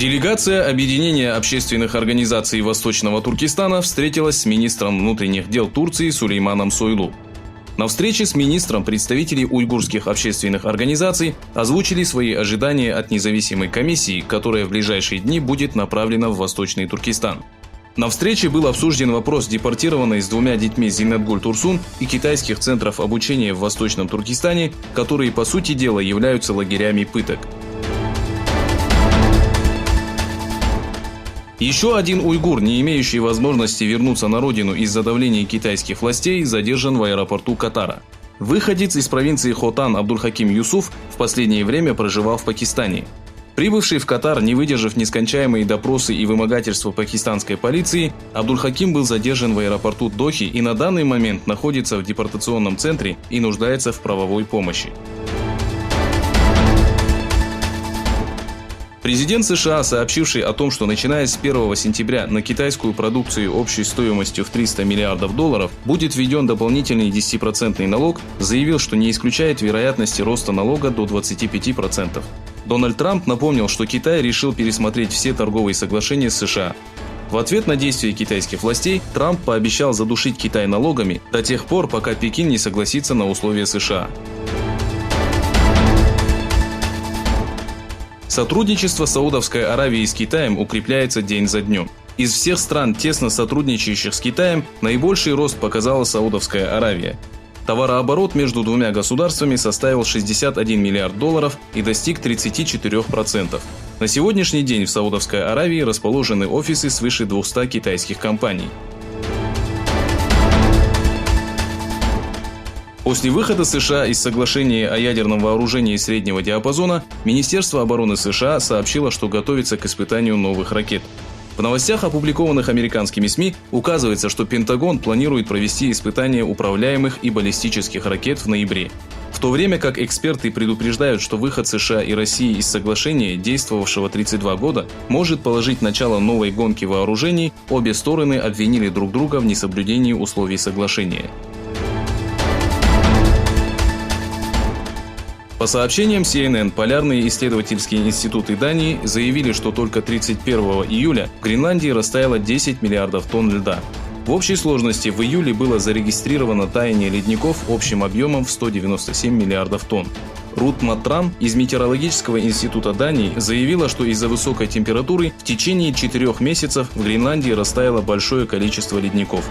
Делегация Объединения общественных организаций Восточного Туркестана встретилась с министром внутренних дел Турции Сулейманом Сойлу. На встрече с министром представители уйгурских общественных организаций озвучили свои ожидания от независимой комиссии, которая в ближайшие дни будет направлена в Восточный Туркестан. На встрече был обсужден вопрос депортированной с 2 детьми Зиннетгуль Турсун и китайских центров обучения в Восточном Туркестане, которые по сути дела являются лагерями пыток. Еще один уйгур, не имеющий возможности вернуться на родину из-за давления китайских властей, задержан в аэропорту Катара. Выходец из провинции Хотан Абдулхаким Юсуф в последнее время проживал в Пакистане. Прибывший в Катар, не выдержав нескончаемые допросы и вымогательства пакистанской полиции, Абдулхаким был задержан в аэропорту Дохи и на данный момент находится в депортационном центре и нуждается в правовой помощи. Президент США, сообщивший о том, что начиная с 1 сентября на китайскую продукцию общей стоимостью в $300 миллиардов будет введен дополнительный 10% налог, заявил, что не исключает вероятности роста налога до 25%. Дональд Трамп напомнил, что Китай решил пересмотреть все торговые соглашения с США. В ответ на действия китайских властей Трамп пообещал задушить Китай налогами до тех пор, пока Пекин не согласится на условия США. Сотрудничество Саудовской Аравии с Китаем укрепляется день за днем. Из всех стран, тесно сотрудничающих с Китаем, наибольший рост показала Саудовская Аравия. Товарооборот между двумя государствами составил $61 миллиард и достиг 34%. На сегодняшний день в Саудовской Аравии расположены офисы свыше 200 китайских компаний. После выхода США из соглашения о ядерном вооружении среднего диапазона, Министерство обороны США сообщило, что готовится к испытанию новых ракет. В новостях, опубликованных американскими СМИ, указывается, что Пентагон планирует провести испытания управляемых и баллистических ракет в ноябре. В то время как эксперты предупреждают, что выход США и России из соглашения, действовавшего 32 года, может положить начало новой гонки вооружений, обе стороны обвинили друг друга в несоблюдении условий соглашения. По сообщениям CNN, полярные исследовательские институты Дании заявили, что только 31 июля в Гренландии растаяло 10 миллиардов тонн льда. В общей сложности в июле было зарегистрировано таяние ледников общим объемом в 197 миллиардов тонн. Рут Матран из Метеорологического института Дании заявила, что из-за высокой температуры в течение 4 месяцев в Гренландии растаяло большое количество ледников.